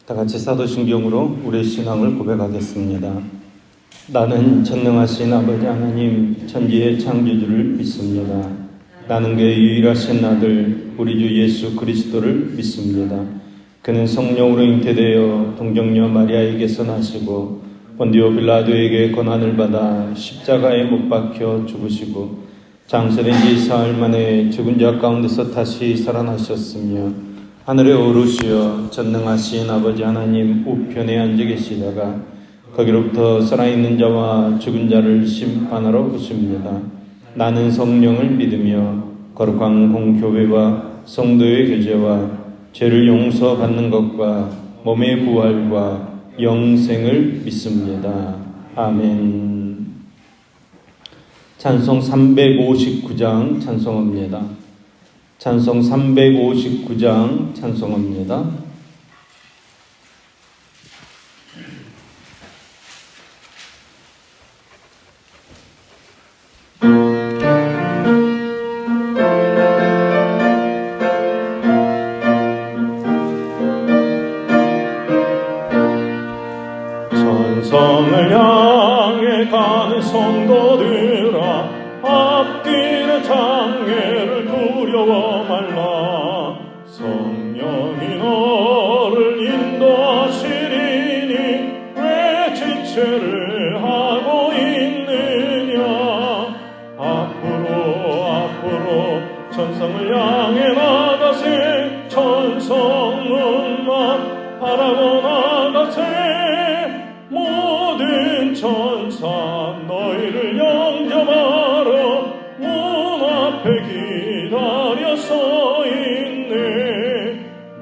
다 같이 사도신경으로 우리의 신앙을 고백하겠습니다. 나는 전능하신 아버지 하나님 천지의 창조주를 믿습니다. 나는 그의 유일하신 아들 우리 주 예수 그리스도를 믿습니다. 그는 성령으로 잉태되어 동정녀 마리아에게서 나시고 본디오 빌라도에게 고난을 받아 십자가에 못 박혀 죽으시고 장설인 지 사흘 만에 죽은 자 가운데서 다시 살아나셨으며 하늘에 오르시어 전능하신 아버지 하나님 우편에 앉아 계시다가 거기로부터 살아있는 자와 죽은 자를 심판하러 오십니다. 나는 성령을 믿으며 거룩한 공교회와 성도의 교제와 죄를 용서받는 것과 몸의 부활과 영생을 믿습니다. 아멘. 찬송 359장 찬송합니다. 찬송 359장 찬송합니다. 천성을 향해 가는 성도들아 앞길의 장애를 두려워 말라. 성령이 너를 인도하시리니 왜 지체를 하고 있느냐. 앞으로 천성을 향해 나가세. 천성문만 바라고 나가세. 모든 천사 너희를 영접하러 문 앞에 기다려 서 있네.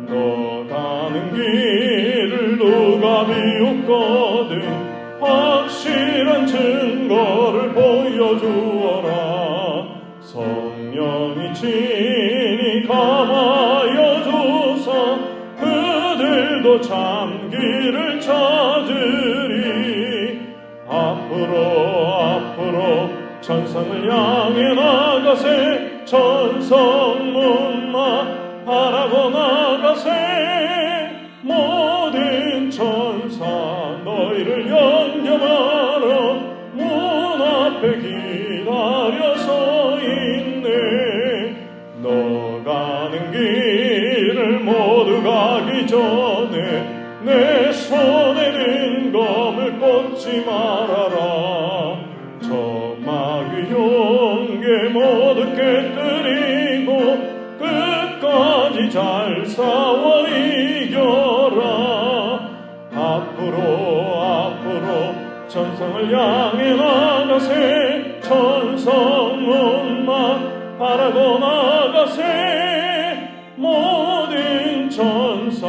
너 가는 길을 누가 비웃거든 확실한 증거를 보여주어라. 성령이 친히 감하여 주사 그들도 참 길을 찾으리. 앞으로 천성을 향해 나가세. 천성문만 바라고 나가세. 모든 천사 너희를 영접하러 문 앞에 기다려 서 있네. 너 가는 길을 모두 가기 전에 내 손에 든 검을 꽂지 말아라. 저 마귀 용계 모두 깨뜨리고 끝까지 잘 싸워 이겨라. 앞으로 천성을 향해 나가세. 천성문만 바라고 나가세. 모든 천사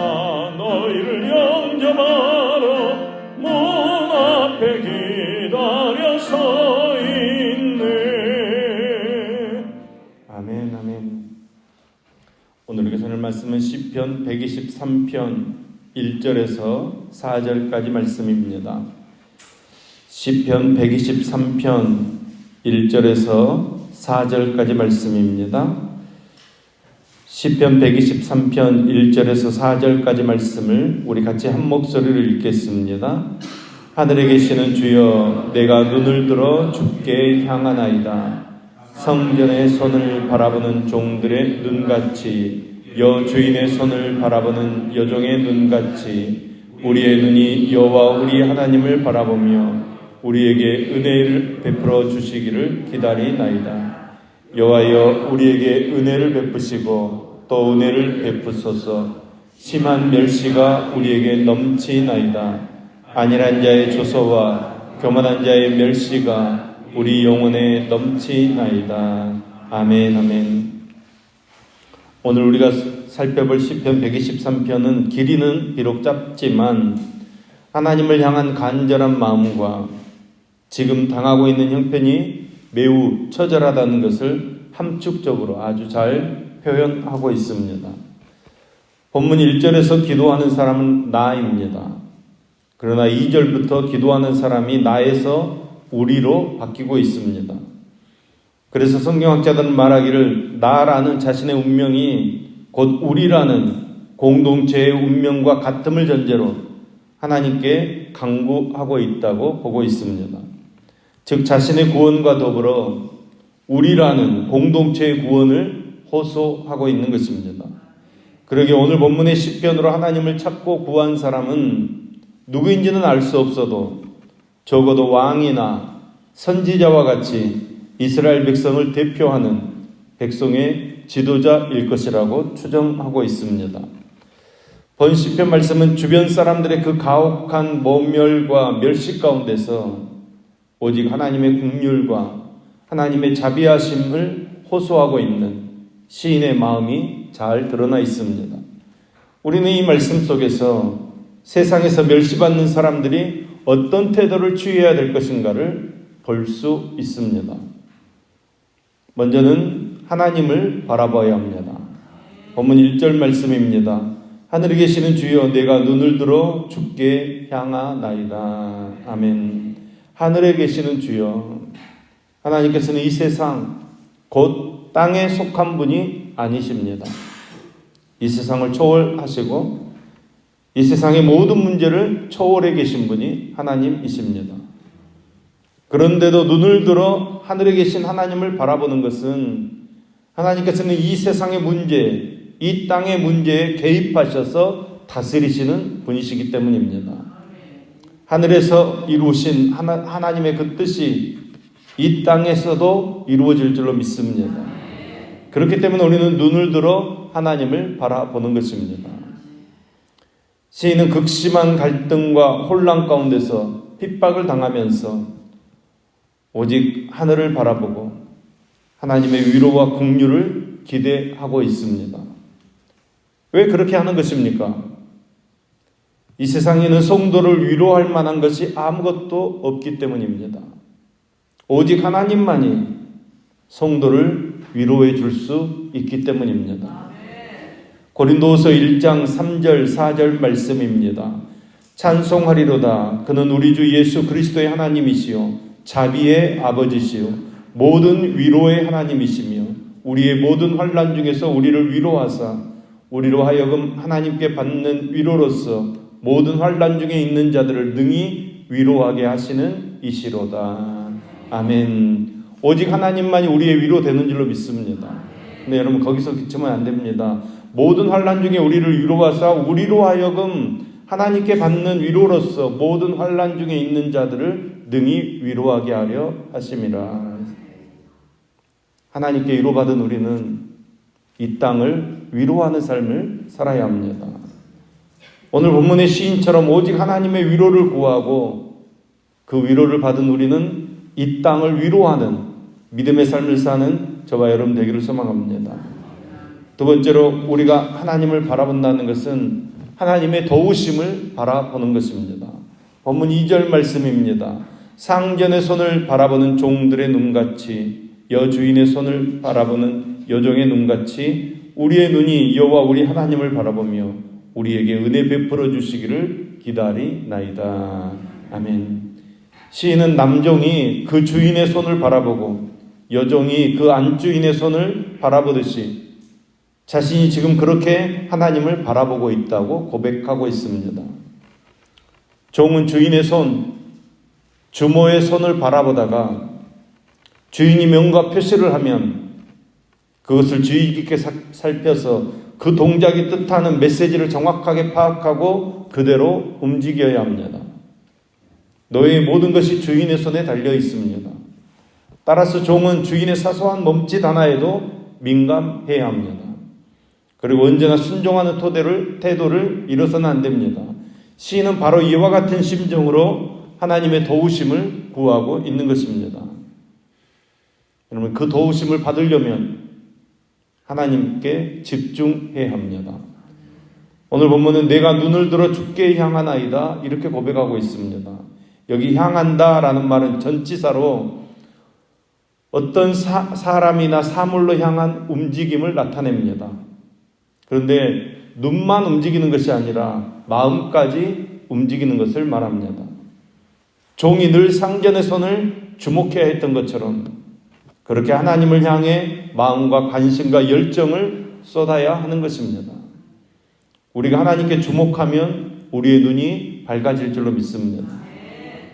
너희를 영접하러 문 앞에 기다려 서 있네. 아멘, 아멘. 오늘 교사님 말씀은 시편 123편 1절에서 4절까지 말씀입니다. 시편 123편 1절에서 4절까지 말씀입니다. 시편 123편 1절에서 4절까지 말씀을 우리 같이 한 목소리로 읽겠습니다. 하늘에 계시는 주여, 내가 눈을 들어 주께 향하나이다. 성전의 손을 바라보는 종들의 눈같이, 여주인의 손을 바라보는 여종의 눈같이 우리의 눈이 여호와 우리 하나님을 바라보며 우리에게 은혜를 베풀어 주시기를 기다리나이다. 여호와여, 우리에게 은혜를 베푸시고 또 은혜를 베푸소서. 심한 멸시가 우리에게 넘치나이다. 안일한 자의 조소와 교만한 자의 멸시가 우리 영혼에 넘치나이다. 아멘, 아멘. 오늘 우리가 살펴볼 시편 123편은 길이는 비록 짧지만 하나님을 향한 간절한 마음과 지금 당하고 있는 형편이 매우 처절하다는 것을 함축적으로 아주 잘 표현하고 있습니다. 본문 1절에서 기도하는 사람은 나입니다. 그러나 2절부터 기도하는 사람이 나에서 우리로 바뀌고 있습니다. 그래서 성경학자들은 말하기를 나라는 자신의 운명이 곧 우리라는 공동체의 운명과 같음을 전제로 하나님께 간구하고 있다고 보고 있습니다. 즉 자신의 구원과 더불어 우리라는 공동체의 구원을 호소하고 있는 것입니다. 그러기에 오늘 본문의 시편으로 하나님을 찾고 구한 사람은 누구인지는 알 수 없어도 적어도 왕이나 선지자와 같이 이스라엘 백성을 대표하는 백성의 지도자일 것이라고 추정하고 있습니다. 본 시편 말씀은 주변 사람들의 그 가혹한 모멸과 멸시 가운데서 오직 하나님의 긍휼과 하나님의 자비하심을 호소하고 있는 시인의 마음이 잘 드러나 있습니다. 우리는 이 말씀 속에서 세상에서 멸시받는 사람들이 어떤 태도를 취해야 될 것인가를 볼 수 있습니다. 먼저는 하나님을 바라봐야 합니다. 본문 1절 말씀입니다. 하늘에 계시는 주여 내가 눈을 들어 주께 향하나이다. 아멘. 하늘에 계시는 주여, 하나님께서는 이 세상 곧 땅에 속한 분이 아니십니다. 이 세상을 초월하시고 이 세상의 모든 문제를 초월해 계신 분이 하나님이십니다. 그런데도 눈을 들어 하늘에 계신 하나님을 바라보는 것은 하나님께서는 이 세상의 문제, 이 땅의 문제에 개입하셔서 다스리시는 분이시기 때문입니다. 하늘에서 이루신 하나님의 그 뜻이 이 땅에서도 이루어질 줄로 믿습니다. 그렇기 때문에 우리는 눈을 들어 하나님을 바라보는 것입니다. 시인은 극심한 갈등과 혼란 가운데서 핍박을 당하면서 오직 하늘을 바라보고 하나님의 위로와 긍휼을 기대하고 있습니다. 왜 그렇게 하는 것입니까? 이 세상에는 성도를 위로할 만한 것이 아무것도 없기 때문입니다. 오직 하나님만이 성도를 위로해 줄 수 있기 때문입니다. 고린도후서 1장 3절 4절 말씀입니다. 찬송하리로다. 그는 우리 주 예수 그리스도의 하나님이시요 자비의 아버지시요 모든 위로의 하나님이시며 우리의 모든 환난 중에서 우리를 위로하사 우리로 하여금 하나님께 받는 위로로서 모든 환난 중에 있는 자들을 능히 위로하게 하시는 이시로다. 아멘. 오직 하나님만이 우리의 위로 되는 줄로 믿습니다. 근데 여러분 거기서 그치면 안 됩니다. 모든 환난 중에 우리를 위로하사 우리로 하여금 하나님께 받는 위로로서 모든 환난 중에 있는 자들을 능히 위로하게 하려 하심이라. 하나님께 위로받은 우리는 이 땅을 위로하는 삶을 살아야 합니다. 오늘 본문의 시인처럼 오직 하나님의 위로를 구하고 그 위로를 받은 우리는 이 땅을 위로하는 믿음의 삶을 사는 저와 여러분 되기를 소망합니다. 두 번째로 우리가 하나님을 바라본다는 것은 하나님의 도우심을 바라보는 것입니다. 본문 2절 말씀입니다. 상전의 손을 바라보는 종들의 눈같이 여주인의 손을 바라보는 여종의 눈같이 우리의 눈이 여호와 우리 하나님을 바라보며 우리에게 은혜 베풀어 주시기를 기다리나이다. 아멘. 시인은 남종이 그 주인의 손을 바라보고 여종이 그 안주인의 손을 바라보듯이 자신이 지금 그렇게 하나님을 바라보고 있다고 고백하고 있습니다. 종은 주인의 손, 주모의 손을 바라보다가 주인이 명과 표시를 하면 그것을 주의 깊게 살펴서 그 동작이 뜻하는 메시지를 정확하게 파악하고 그대로 움직여야 합니다. 너의 모든 것이 주인의 손에 달려 있습니다. 따라서 종은 주인의 사소한 몸짓 하나에도 민감해야 합니다. 그리고 언제나 순종하는 태도를 잃어서는 안 됩니다. 시인은 바로 이와 같은 심정으로 하나님의 도우심을 구하고 있는 것입니다. 여러분, 그 도우심을 받으려면 하나님께 집중해야 합니다. 오늘 본문은 내가 눈을 들어 주께 향하나이다 이렇게 고백하고 있습니다. 여기 향한다 라는 말은 전치사로 어떤 사람이나 사물로 향한 움직임을 나타냅니다. 그런데 눈만 움직이는 것이 아니라 마음까지 움직이는 것을 말합니다. 종이 늘 상전의 손을 주목해야 했던 것처럼 그렇게 하나님을 향해 마음과 관심과 열정을 쏟아야 하는 것입니다. 우리가 하나님께 주목하면 우리의 눈이 밝아질 줄로 믿습니다.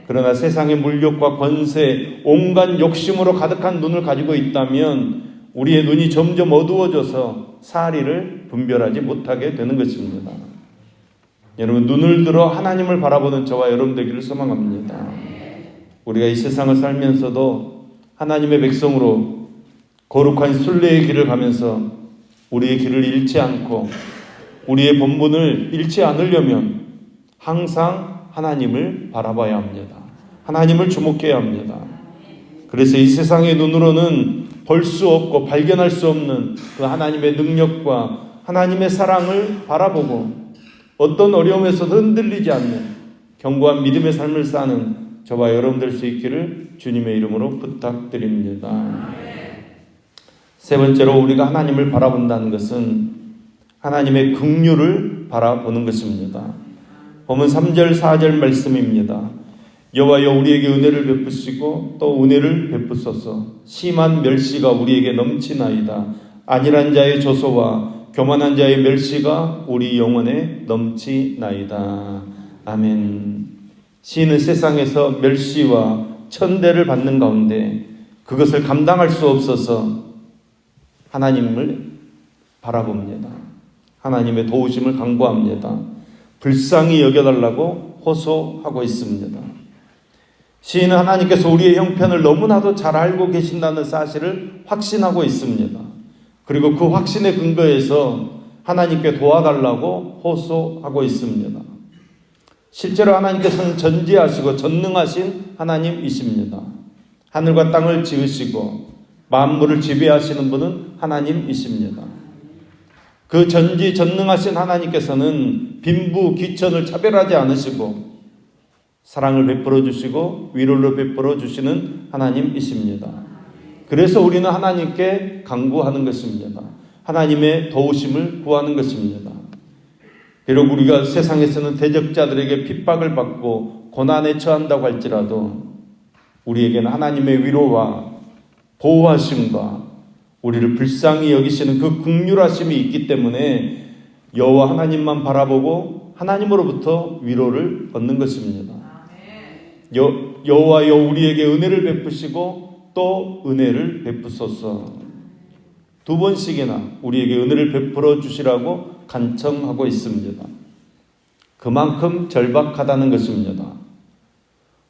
그러나 세상의 물욕과 권세, 온갖 욕심으로 가득한 눈을 가지고 있다면 우리의 눈이 점점 어두워져서 사리를 분별하지 못하게 되는 것입니다. 여러분, 눈을 들어 하나님을 바라보는 저와 여러분 되기를 소망합니다. 우리가 이 세상을 살면서도 하나님의 백성으로 거룩한 순례의 길을 가면서 우리의 길을 잃지 않고 우리의 본분을 잃지 않으려면 항상 하나님을 바라봐야 합니다. 하나님을 주목해야 합니다. 그래서 이 세상의 눈으로는 볼 수 없고 발견할 수 없는 그 하나님의 능력과 하나님의 사랑을 바라보고 어떤 어려움에서도 흔들리지 않는 견고한 믿음의 삶을 사는 저와 여러분 될 수 있기를 주님의 이름으로 부탁드립니다. 세 번째로 우리가 하나님을 바라본다는 것은 하나님의 긍휼을 바라보는 것입니다. 보면 3절 4절 말씀입니다. 여호와여 우리에게 은혜를 베푸시고 또 은혜를 베푸소서. 심한 멸시가 우리에게 넘치나이다. 안일한 자의 조소와 교만한 자의 멸시가 우리 영혼에 넘치나이다. 아멘. 시인은 세상에서 멸시와 천대를 받는 가운데 그것을 감당할 수 없어서 하나님을 바라봅니다. 하나님의 도우심을 간구합니다. 불쌍히 여겨달라고 호소하고 있습니다. 시인은 하나님께서 우리의 형편을 너무나도 잘 알고 계신다는 사실을 확신하고 있습니다. 그리고 그 확신에 근거해서 하나님께 도와달라고 호소하고 있습니다. 실제로 하나님께서는 전지하시고 전능하신 하나님이십니다. 하늘과 땅을 지으시고 만물을 지배하시는 분은 하나님이십니다. 그 전지전능하신 하나님께서는 빈부 귀천을 차별하지 않으시고 사랑을 베풀어 주시고 위로를 베풀어 주시는 하나님이십니다. 그래서 우리는 하나님께 간구하는 것입니다. 하나님의 도우심을 구하는 것입니다. 비록 우리가 세상에서는 대적자들에게 핍박을 받고 고난에 처한다고 할지라도 우리에게는 하나님의 위로와 보호하심과 우리를 불쌍히 여기시는 그 긍휼하심이 있기 때문에 여호와 하나님만 바라보고 하나님으로부터 위로를 얻는 것입니다. 여호와여 우리에게 은혜를 베푸시고 또 은혜를 베푸소서. 두 번씩이나 우리에게 은혜를 베풀어 주시라고 간청하고 있습니다. 그만큼 절박하다는 것입니다.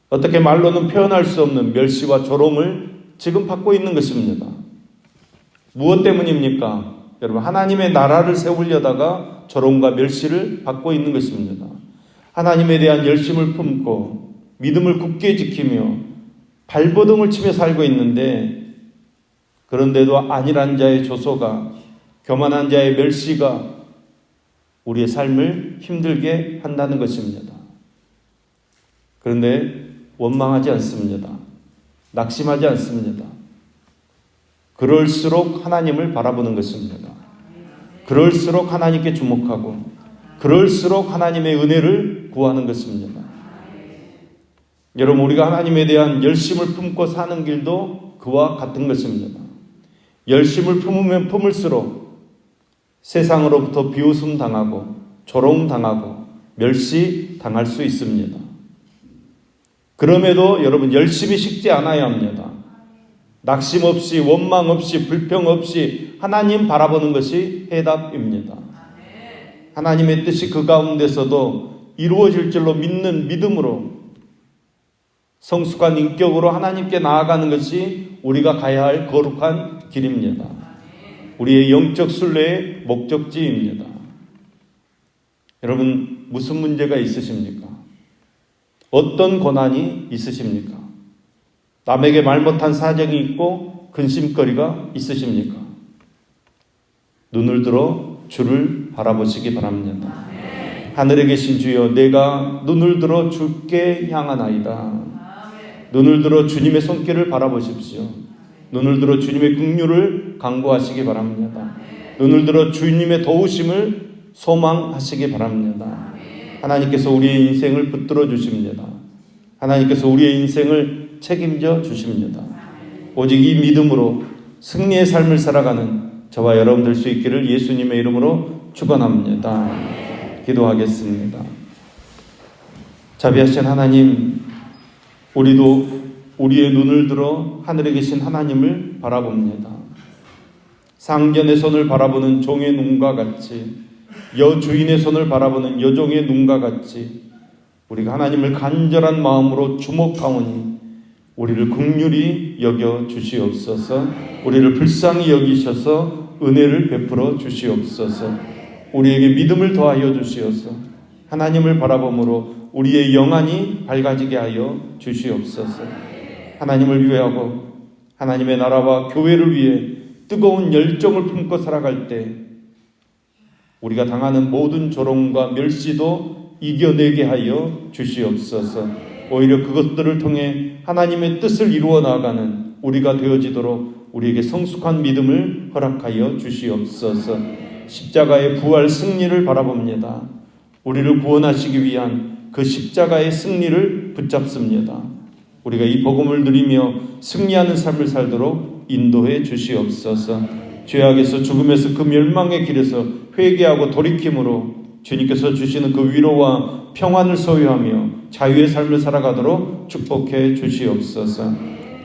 어떻게 말로는 표현할 수 없는 멸시와 조롱을 지금 받고 있는 것입니다. 무엇 때문입니까? 여러분, 하나님의 나라를 세우려다가 조롱과 멸시를 받고 있는 것입니다. 하나님에 대한 열심을 품고 믿음을 굳게 지키며 발버둥을 치며 살고 있는데 그런데도 안일한 자의 조소가 교만한 자의 멸시가 우리의 삶을 힘들게 한다는 것입니다. 그런데 원망하지 않습니다. 낙심하지 않습니다. 그럴수록 하나님을 바라보는 것입니다. 그럴수록 하나님께 주목하고 그럴수록 하나님의 은혜를 구하는 것입니다. 여러분, 우리가 하나님에 대한 열심을 품고 사는 길도 그와 같은 것입니다. 열심을 품으면 품을수록 세상으로부터 비웃음 당하고 조롱 당하고 멸시 당할 수 있습니다. 그럼에도 여러분 열심히 식지 않아야 합니다. 낙심 없이 원망 없이 불평 없이 하나님 바라보는 것이 해답입니다. 하나님의 뜻이 그 가운데서도 이루어질 줄로 믿는 믿음으로 성숙한 인격으로 하나님께 나아가는 것이 우리가 가야 할 거룩한 길입니다. 우리의 영적 순례의 목적지입니다. 여러분, 무슨 문제가 있으십니까? 어떤 고난이 있으십니까? 남에게 말 못한 사정이 있고 근심거리가 있으십니까? 눈을 들어 주를 바라보시기 바랍니다. 하늘에 계신 주여, 내가 눈을 들어 주께 향하나이다. 눈을 들어 주님의 손길을 바라보십시오. 눈을 들어 주님의 긍휼을 간구하시기 바랍니다. 눈을 들어 주님의 도우심을 소망하시기 바랍니다. 하나님께서 우리의 인생을 붙들어 주십니다. 하나님께서 우리의 인생을 책임져 주십니다. 오직 이 믿음으로 승리의 삶을 살아가는 저와 여러분 될 수 있기를 예수님의 이름으로 축원합니다. 기도하겠습니다. 자비하신 하나님, 우리도 우리의 눈을 들어 하늘에 계신 하나님을 바라봅니다. 상견의 손을 바라보는 종의 눈과 같이, 여주인의 손을 바라보는 여종의 눈과 같이 우리가 하나님을 간절한 마음으로 주목하오니 우리를 긍휼히 여겨 주시옵소서. 우리를 불쌍히 여기셔서 은혜를 베풀어 주시옵소서. 우리에게 믿음을 더하여 주시옵소서. 하나님을 바라봄으로 우리의 영안이 밝아지게 하여 주시옵소서. 하나님을 위하고 하나님의 나라와 교회를 위해 뜨거운 열정을 품고 살아갈 때 우리가 당하는 모든 조롱과 멸시도 이겨내게 하여 주시옵소서. 오히려 그것들을 통해 하나님의 뜻을 이루어 나아가는 우리가 되어지도록 우리에게 성숙한 믿음을 허락하여 주시옵소서. 십자가의 부활 승리를 바라봅니다. 우리를 구원하시기 위한 그 십자가의 승리를 붙잡습니다. 우리가 이 복음을 누리며 승리하는 삶을 살도록 인도해 주시옵소서. 죄악에서 죽음에서 그 멸망의 길에서 회개하고 돌이킴으로 주님께서 주시는 그 위로와 평안을 소유하며 자유의 삶을 살아가도록 축복해 주시옵소서.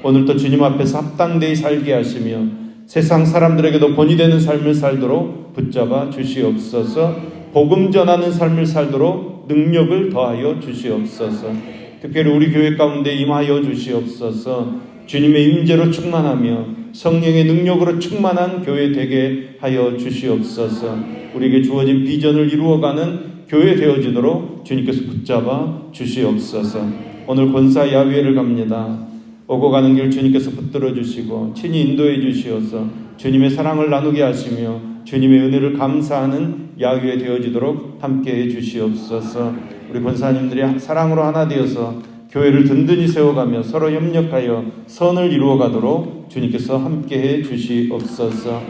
오늘도 주님 앞에서 합당되이 살게 하시며 세상 사람들에게도 본이 되는 삶을 살도록 붙잡아 주시옵소서. 복음 전하는 삶을 살도록 능력을 더하여 주시옵소서. 특별히 우리 교회 가운데 임하여 주시옵소서. 주님의 임재로 충만하며 성령의 능력으로 충만한 교회 되게 하여 주시옵소서. 우리에게 주어진 비전을 이루어가는 교회 되어지도록 주님께서 붙잡아 주시옵소서. 오늘 권사 야외를 갑니다. 오고 가는 길 주님께서 붙들어 주시고 친히 인도해 주시어서 주님의 사랑을 나누게 하시며 주님의 은혜를 감사하는 야외 되어지도록 함께해 주시옵소서. 우리 권사님들이 사랑으로 하나 되어서 교회를 든든히 세워가며 서로 협력하여 선을 이루어가도록 주님께서 함께해 주시옵소서.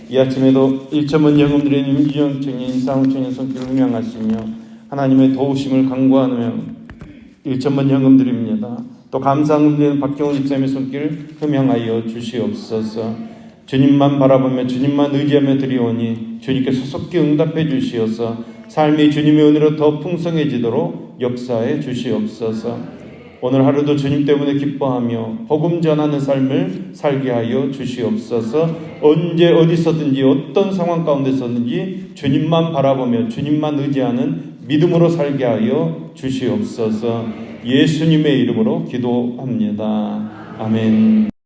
이 아침에도 일천번 영음드린 임지영 청년, 인상우 청년 손길을 흠양하시며 하나님의 도우심을 간구하며 일천번 영음드립니다. 또 감사함드리는 박경훈 집사님의 손길 흠양하여 주시옵소서. 주님만 바라보며 주님만 의지하며 드리오니 주님께서 속히 응답해 주시어서 삶이 주님의 은혜로 더 풍성해지도록 역사해 주시옵소서. 오늘 하루도 주님 때문에 기뻐하며 복음 전하는 삶을 살게 하여 주시옵소서. 언제 어디서든지 어떤 상황 가운데서든지 주님만 바라보며 주님만 의지하는 믿음으로 살게 하여 주시옵소서. 예수님의 이름으로 기도합니다. 아멘.